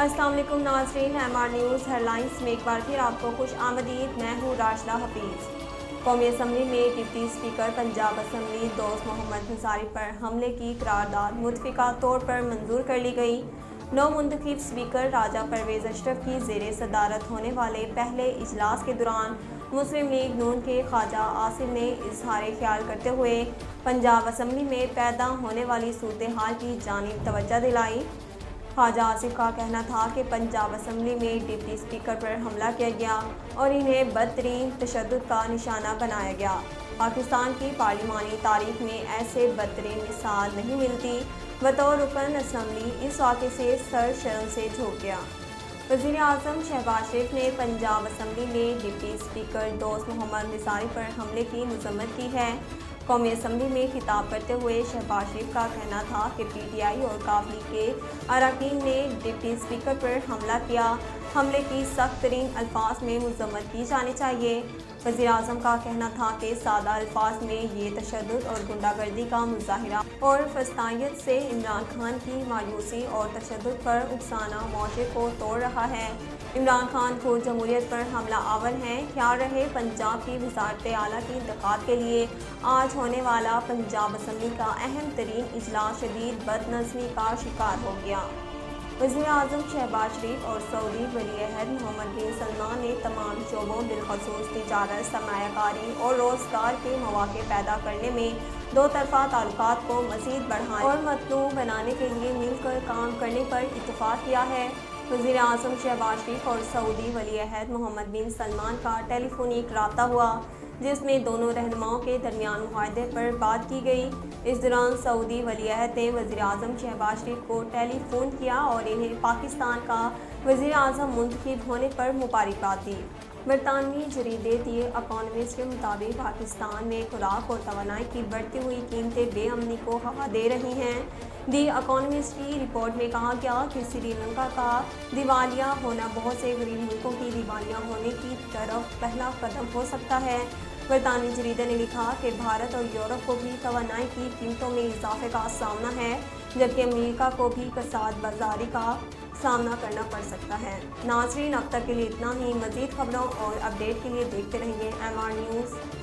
अस्सलाम वालेकुम नाज़रीन, MR न्यूज़ हेडलाइंस में एक बार फिर आपको खुश आमदीद। मैं हूँ राशिदा हफीज़। कौमी असम्बली में डिप्टी स्पीकर पंजाब असम्बली दोस्त मोहम्मद अंसारी पर हमले की करारदाद मुतफ़िका तौर पर मंजूर कर ली गई। नौ मुंतखब स्पीकर राजा परवेज़ अशरफ की ज़ेरे सदारत होने वाले पहले इजलास के दौरान मुस्लिम लीग नून के ख्वाजा आसिफ ने इजहार ख्याल करते हुए पंजाब असम्बली में पैदा होने वाली सूरत हाल की जानिब तवज्जो दिलाई। ख्वाजा आसिफ का कहना था कि पंजाब असम्बली में डिप्टी स्पीकर पर हमला किया गया और इन्हें बदतरीन तशद्दुद का निशाना बनाया गया। पाकिस्तान की पार्लिमानी तारीख में ऐसे बदतरीन मिसाल नहीं मिलती। बतौर रुकन असम्बली इस वाक़े से सर शर्म से झुक गया। वज़ीर आज़म शहबाज शरीफ ने पंजाब असम्बली में डिप्टी स्पीकर दोस्त मोहम्मद अंसारी पर हमले की मज़म्मत की है। कौमी असम्बली में खिताब करते हुए शहबाज शरीफ का कहना था कि PTI और काबली के अरकान ने डिप्टी स्पीकर पर हमला किया। हमले की सख्त तरीन अल्फाज में मज़म्मत की जानी चाहिए। वज़ीर आज़म का कहना था कि सादा अल्फाज में ये तशद्दुद और गुंडागर्दी का मुजाहिरा और फस्तायत से इमरान खान की मायूसी और तशद्दुद पर उकसाना मौशे को तोड़ रहा है। इमरान खान को जमहूरियत पर हमला आवर हैं। ख्याल रहे पंजाब की वज़ारत आला की इंतखाब के लिए आज होने वाला पंजाब असम्बली का अहम तरीन इजलास शदीद बदनज़मी का शिकार हो गया। वज़ीर आज़म शहबाज शरीफ और सऊदी वली अहद मोहम्मद बिन सलमान ने तमाम शोबों बिलखसूस तिजारत, सरमायाकारी और रोज़गार के मौक़े पैदा करने में दो तरफ़ा ताल्लुकात को मज़ीद बढ़ाने और मतनूअ बनाने के लिए मिलकर काम करने पर इत्तफ़ाक़ किया है। वज़ीर आज़म शहबाज शरीफ और सऊदी वली अहद मोहम्मद बिन सलमान का टेलीफोनिक रब्ता हुआ, जिसमें दोनों रहनुमाओं के दरमियान मुआहदे पर बात की गई। इस दौरान सऊदी वली अहद ने वज़ीर आज़म शहबाज शरीफ को टेलीफोन किया और इन्हें पाकिस्तान का वज़ीर आज़म मुंतखब होने पर मुबारकबाद दी। बरतानवी जरीदे दी इकॉनमिस्ट के मुताबिक पाकिस्तान में खुराक और तवानाई की बढ़ती हुई कीमतें बेअमनी को हवा दे रही हैं। दी इकॉनमिस्ट की रिपोर्ट में कहा गया कि श्रीलंका का दिवालिया होना बहुत से गरीब मुल्कों की दिवालिया होने की तरफ पहला कदम हो सकता है। बरतानवी जरीदे ने लिखा कि भारत और यूरोप को भी तवानाई की कीमतों में इजाफे का सामना है, जबकि अमेरिका को भी कसाद बाजारी का सामना करना पड़ सकता है। नाज़रीन, अब तक के लिए इतना ही। मज़ीद खबरों और अपडेट के लिए देखते रहिए MR न्यूज़।